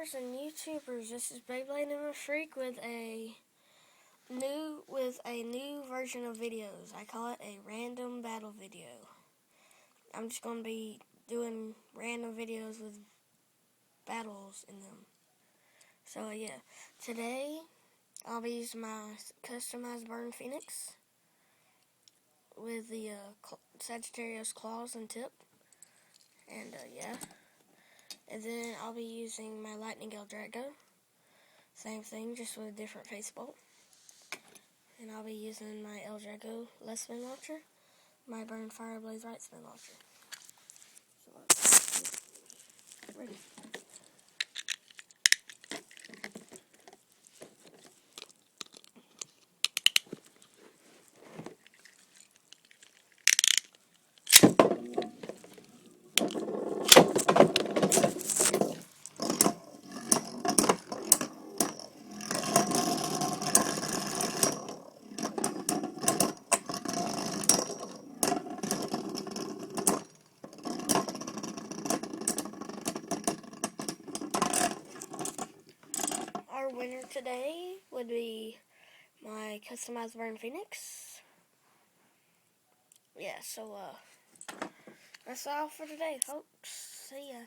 gamers and YouTubers, this is Beyblademffreak with a new version of videos. I call it a random battle video. I'm just going to be doing random videos with battles in them. So yeah, today I'll be using my customized burn Pheonix with the Sagittarius claws and tip, and yeah. And then I'll be using my lightning Ldrago. Same thing, just with a different face bolt. And I'll be using my Ldrago left spin launcher, my burn fire blaze right spin launcher. So let's get ready. Our winner today would be my customized burn Pheonix. Yeah, so that's all for today, folks. See ya.